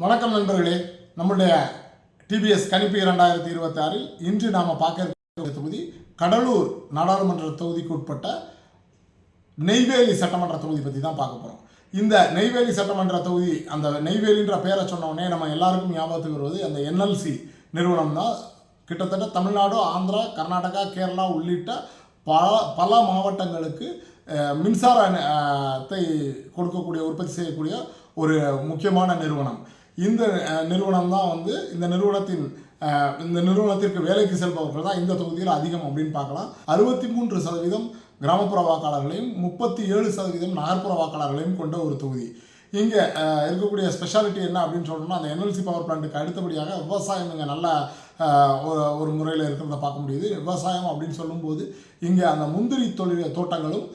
வணக்கம் நண்பர்களே. நம்முடைய டிபிஎஸ் கணிப்பு 2026 இன்று நாம் பார்க்க இருக்கிற தொகுதி கடலூர் நாடாளுமன்ற தொகுதிக்கு உட்பட்ட நெய்வேலி சட்டமன்ற தொகுதி பற்றி தான் பார்க்க போகிறோம். இந்த நெய்வேலி சட்டமன்ற தொகுதி, அந்த நெய்வேலின்ற பேரை சொன்னோடனே நம்ம எல்லாருக்கும் ஞாபகத்துக்கு வருவது அந்த என்எல்சி நிறுவனம் தான். கிட்டத்தட்ட தமிழ்நாடு, ஆந்திரா, கர்நாடகா, கேரளா உள்ளிட்ட பல மாவட்டங்களுக்கு மின்சாரத்தை கொடுக்கக்கூடிய, உற்பத்தி செய்யக்கூடிய ஒரு முக்கியமான நிறுவனம். இந்த நிறுவனம் தான் வந்து இந்த நிறுவனத்திற்கு வேலைக்கு செல்பவர்கள் தான் இந்த தொகுதியில் அதிகம் அப்படின்னு பார்க்கலாம். 63% கிராமப்புற வாக்காளர்களையும் 37% நகர்ப்புற வாக்காளர்களையும் கொண்ட ஒரு தொகுதி. இங்கே இருக்கக்கூடிய ஸ்பெஷாலிட்டி என்ன அப்படின்னு சொல்லணும்னா, அந்த என்எல்சி பவர் பிளான்ட்டுக்கு அடுத்தபடியாக விவசாயம் இங்கே நல்ல ஒரு முறையில் இருக்கிறத பார்க்க முடியுது. விவசாயம் அப்படின்னு சொல்லும்போது இங்கே அந்த முந்திரி தோட்டங்களும்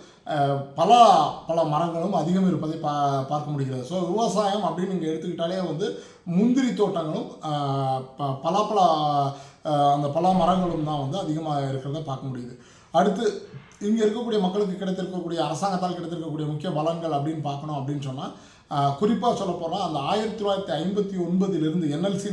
பல மரங்களும் அதிகம் இருப்பதை பார்க்க முடிகிறது. ஸோ விவசாயம் அப்படின்னு இங்கே எடுத்துக்கிட்டாலே வந்து முந்திரி தோட்டங்களும் அந்த பல மரங்களும் தான் வந்து அதிகமாக இருக்கிறத பார்க்க முடியுது. அடுத்து இங்கே இருக்கக்கூடிய மக்களுக்கு கிடைத்திருக்கக்கூடிய, அரசாங்கத்தால் கிடைத்திருக்கக்கூடிய முக்கிய பலன்கள் அப்படின்னு பார்க்கணும் அப்படின்னு சொன்னால், குறிப்பாக சொல்ல போனால் அந்த 1959 என்எல்சி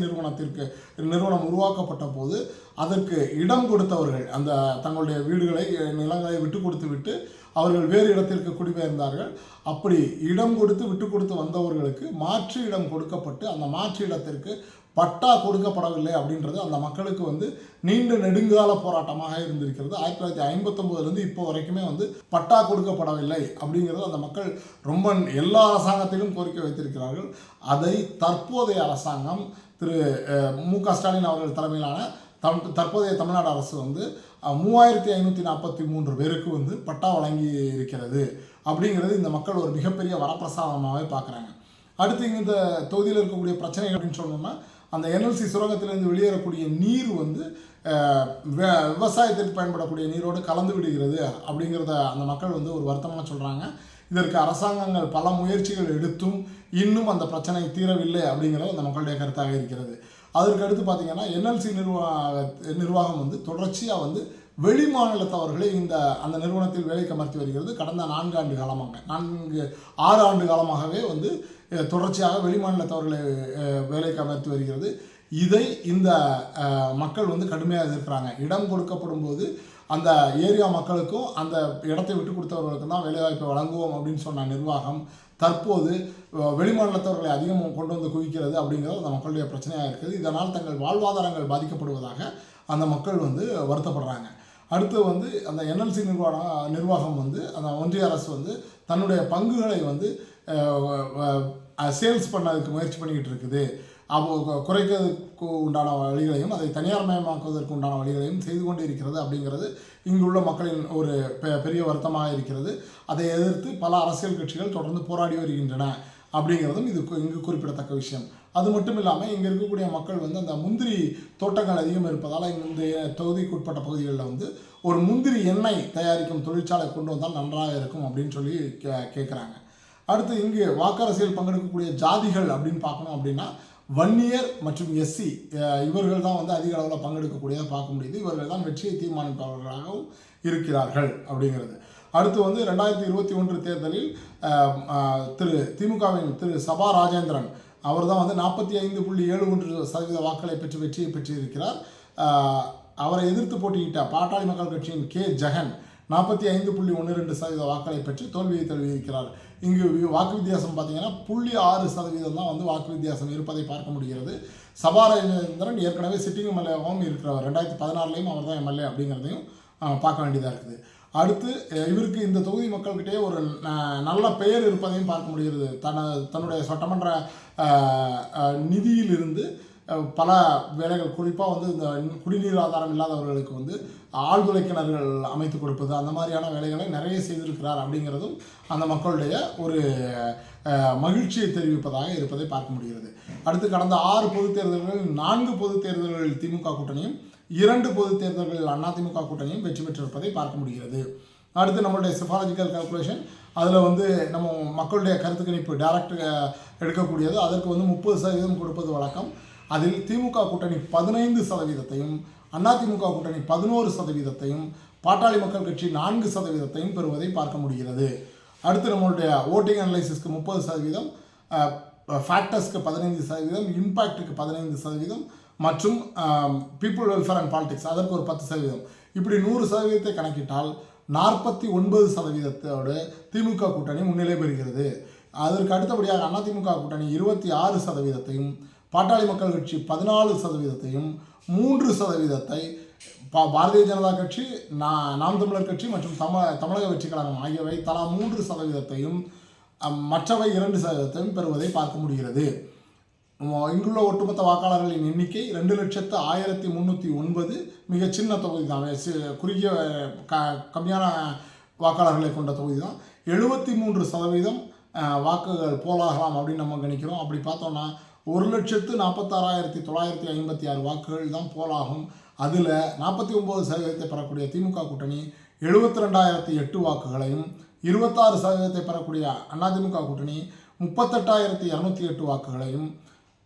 நிறுவனம் உருவாக்கப்பட்ட போது அதற்கு இடம் கொடுத்தவர்கள், அந்த தங்களுடைய வீடுகளை, நிலங்களை விட்டு கொடுத்து அவர்கள் வேறு இடத்திற்கு குடிபெயர்ந்தார்கள். அப்படி இடம் கொடுத்து விட்டு கொடுத்து வந்தவர்களுக்கு மாற்று இடம் கொடுக்கப்பட்டு அந்த மாற்று இடத்திற்கு பட்டா கொடுக்கப்படவில்லை அப்படின்றது அந்த மக்களுக்கு வந்து நீண்ட நெடுங்கால போராட்டமாக இருந்திருக்கிறது. 1959 இப்போ வரைக்குமே வந்து பட்டா கொடுக்கப்படவில்லை அப்படிங்கிறது அந்த மக்கள் ரொம்ப எல்லா அரசாங்கத்திலும் கோரிக்கை வைத்திருக்கிறார்கள். அதை தற்போதைய அரசாங்கம் திரு மு.க. ஸ்டாலின் அவர்கள் தலைமையிலான தற்போதைய தமிழ்நாடு அரசு வந்து 3543 பேருக்கு வந்து பட்டா வழங்கி இருக்கிறது. அப்படிங்கிறது இந்த மக்கள் ஒரு மிகப்பெரிய வரப்பிரசாதமாகவே பார்க்குறாங்க. அடுத்து இந்த தொகுதியில் இருக்கக்கூடிய பிரச்சனைகள் அப்படின்னு சொன்னோம்னா, அந்த என்எல்சி சுரங்கத்திலிருந்து வெளியேறக்கூடிய நீர் வந்து விவசாயத்திற்கு பயன்படக்கூடிய நீரோடு கலந்து விடுகிறது அப்படிங்கிறத அந்த மக்கள் வந்து ஒரு வருத்தமாக சொல்கிறாங்க. இதற்கு அரசாங்கங்கள் பல முயற்சிகள் எடுத்தும் இன்னும் அந்த பிரச்சனை தீரவில்லை அப்படிங்கிறது அந்த மக்களுடைய கருத்தாக இருக்கிறது. அதற்கு அடுத்து பார்த்திங்கன்னா, என்எல்சி நிர்வாகம் வந்து தொடர்ச்சியாக வந்து வெளி மாநிலத்தவர்களை அந்த நிறுவனத்தில் வேலைக்கு அமர்த்தி வருகிறது. கடந்த 6 ஆண்டு காலமாகவே வந்து தொடர்ச்சியாக வெளி மாநிலத்தவர்களை வேலைக்கு அமர்த்தி வருகிறது. இதை இந்த மக்கள் வந்து கடுமையாக எதிர்க்கிறாங்க. இடம் கொடுக்கப்படும் போது அந்த ஏரியா மக்களுக்கும் அந்த இடத்தை விட்டு கொடுத்தவர்களுக்கும் தான் வேலைவாய்ப்பை வழங்குவோம் அப்படின்னு சொன்ன நிர்வாகம் தற்போது வெளிமாநிலத்தவர்களை அதிகம் கொண்டு வந்து குவிக்கிறது அப்படிங்கிறது அந்த மக்களுடைய பிரச்சனையாக இருக்குது. இதனால் தங்கள் வாழ்வாதாரங்கள் பாதிக்கப்படுவதாக அந்த மக்கள் வந்து வருத்தப்படுறாங்க. அடுத்து வந்து அந்த என்எல்சி நிர்வாகம் வந்து அந்த ஒன்றிய அரசு வந்து தன்னுடைய பங்குகளை வந்து சேல்ஸ் பண்ணதுக்கு முயற்சி பண்ணிக்கிட்டு இருக்குது. குறைக்கிறதுக்கு உண்டான வழிகளையும் அதை தனியார் மயமாக்குவதற்கு உண்டான வழிகளையும் செய்து கொண்டு இருக்கிறது அப்படிங்கிறது இங்குள்ள மக்களின் ஒரு பெரிய வருத்தமாக இருக்கிறது. அதை எதிர்த்து பல அரசியல் கட்சிகள் தொடர்ந்து போராடி வருகின்றன அப்படிங்கிறதும் இங்கு குறிப்பிடத்தக்க விஷயம். அது மட்டும் இல்லாமல் இங்கே இருக்கக்கூடிய மக்கள் வந்து அந்த முந்திரி தோட்டங்கள் அதிகம் இருப்பதால் இந்த தொகுதிக்கு உட்பட்ட பகுதிகளில் வந்து ஒரு முந்திரி எண்ணெய் தயாரிக்கும் தொழிற்சாலை கொண்டு வந்தால் நன்றாக இருக்கும் அப்படின்னு சொல்லி கேட்குறாங்க. அடுத்து இங்கு வாக்கரசியல் பங்கெடுக்கக்கூடிய ஜாதிகள் அப்படின்னு பார்க்கணும் அப்படின்னா, வன்னியர் மற்றும் எஸ்சி இவர்கள் தான் வந்து அதிக அளவில் பங்கெடுக்கக்கூடியதை பார்க்க முடியுது. இவர்கள் தான் வெற்றியை தீர்மானிப்பவர்களாகவும் இருக்கிறார்கள் அப்படிங்கிறது. அடுத்து வந்து 2021 தேர்தலில் திமுகவின் திரு சபா ராஜேந்திரன் அவர் தான் வந்து 45.71% வாக்களை பெற்று வெற்றியை பெற்றிருக்கிறார். அவரை எதிர்த்து போட்டியிட்ட பாட்டாளி மக்கள் கட்சியின் கே ஜெகன் 45.12% வாக்களை பெற்று தோல்வியை தழுவியிருக்கிறார். இங்கு வாக்கு வித்தியாசம் பார்த்தீங்கன்னா 0.6% தான் வந்து வாக்கு வித்தியாசம் இருப்பதை பார்க்க முடிகிறது. சபா ராஜேந்திரன் ஏற்கனவே சிட்டிங் எம்எல்ஏவாகவும் இருக்கிறவர். 2016 அவர் தான் எம்எல்ஏ அப்படிங்கிறதையும் பார்க்க வேண்டியதாக இருக்குது. அடுத்து இவருக்கு இந்த தொகுதி மக்கள்கிட்டே ஒரு நல்ல பெயர் இருப்பதையும் பார்க்க முடிகிறது. தன்னுடைய சட்டமன்ற நிதியிலிருந்து பல வேலைகள், குறிப்பாக வந்து இந்த குடிநீர் ஆதாரம் இல்லாதவர்களுக்கு வந்து ஆழ்துளை கிணறுகள் அமைத்து கொடுப்பது, அந்த மாதிரியான வேலைகளை நிறைய செய்திருக்கிறார் அப்படிங்கிறதும் அந்த மக்களுடைய ஒரு மகிழ்ச்சியை தெரிவிப்பதாக இருப்பதை பார்க்க முடிகிறது. அடுத்து கடந்த 6 பொதுத் தேர்தல்களில் 4 பொதுத் தேர்தல்களில் திமுக கூட்டணியும் 2 பொதுத் தேர்தல்களில் அதிமுக கூட்டணியும் வெற்றி பெற்றிருப்பதை பார்க்க முடிகிறது. அடுத்து நம்மளுடைய சிஃபாலஜிக்கல் கால்குலேஷன், அதில் வந்து நம்ம மக்களுடைய கருத்து கணிப்பு டைரக்ட் எடுக்கக்கூடியது. அதற்கு வந்து 30% கொடுப்பது வழக்கம். அதில் திமுக கூட்டணி 15%, அதிமுக கூட்டணி 11%, பாட்டாளி மக்கள் கட்சி 4% பெறுவதை பார்க்க முடிகிறது. அடுத்து நம்மளுடைய ஓட்டிங் அனலைசிஸ்க்கு 30%, ஃபேக்டர்ஸ்க்கு 15%, இம்பேக்ட்டுக்கு 15% மற்றும் பீப்புள் வெல்ஃபேர் அண்ட் பாலிடிக்ஸ் அதற்கு ஒரு 10%. இப்படி 100% கணக்கிட்டால் 49% திமுக கூட்டணி முன்னிலை பெறுகிறது. அதற்கு அடுத்தபடியாக அதிமுக கூட்டணி 26%, பாட்டாளி மக்கள் கட்சி 14%, 3% பாரதிய ஜனதா கட்சி, நாம் தமிழர் கட்சி மற்றும் தமிழக வெற்றி கழகம் ஆகியவை தலா 3%, மற்றவை 2% பெறுவதை பார்க்க முடிகிறது. இங்குள்ள ஒட்டுமொத்த வாக்காளர்களின் எண்ணிக்கை 2,01,309, மிக சின்ன தொகுதி தான், குறுகிய கம்மியான வாக்காளர்களை கொண்ட தொகுதி தான். 73% வாக்குகள் போலாகலாம் அப்படின்னு நம்ம கணிக்கிறோம். அப்படி பார்த்தோம்னா 1,46,956 வாக்குகள் தான் போலாகும். அதில் 49% பெறக்கூடிய திமுக கூட்டணி 72,008 வாக்குகளையும், 26% பெறக்கூடிய அதிமுக கூட்டணி 38,208 வாக்குகளையும்,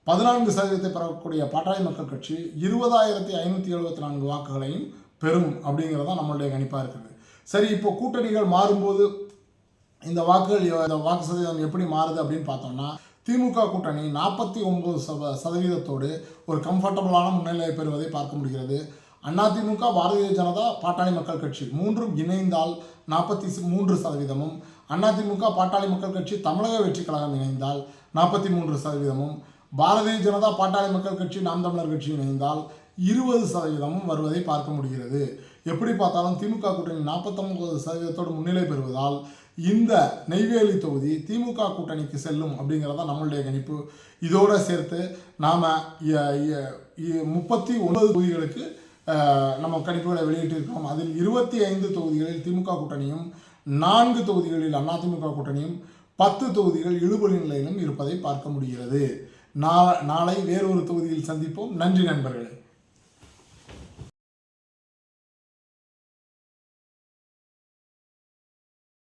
14% பெறக்கூடிய பாட்டாளி மக்கள் கட்சி 20,574 வாக்குகளையும் பெறும் அப்படிங்கிறது தான் நம்மளுடைய கணிப்பாக இருக்குது. சரி, இப்போ கூட்டணிகள் மாறும்போது இந்த வாக்கு சதவீதம் எப்படி மாறுது அப்படின்னு பார்த்தோம்னா, திமுக கூட்டணி 49% ஒரு கம்ஃபர்டபுளான முன்னிலை பெறுவதை பார்க்க முடிகிறது. அதிமுக, பாரதிய ஜனதா, பாட்டாளி மக்கள் கட்சி மூன்றும் இணைந்தால் 43%, அதிமுக, பாட்டாளி மக்கள் கட்சி, தமிழக வெற்றி கழகம் இணைந்தால் 43%, பாரதிய ஜனதா, பாட்டாளி மக்கள் கட்சி, நாம் தமிழர் கட்சி இணைந்தால் 20% வருவதை பார்க்க முடிகிறது. எப்படி பார்த்தாலும் திமுக கூட்டணி 49% முன்னிலை பெறுவதால் இந்த நெய்வேலி தொகுதி திமுக கூட்டணிக்கு செல்லும் அப்படிங்கிறத நம்மளுடைய கணிப்பு. இதோடு சேர்த்து நாம் 39 தொகுதிகளுக்கு நம்ம கணிப்புகளை வெளியிட்டிருக்கிறோம். அதில் 25 தொகுதிகளில் திமுக கூட்டணியும், 4 தொகுதிகளில் அதிமுக கூட்டணியும், 10 தொகுதிகள் இழுபறி நிலையிலும் இருப்பதை பார்க்க முடிகிறது. நாளை வேறொரு தொகுதியில் சந்திப்போம். நன்றி நண்பர்களே.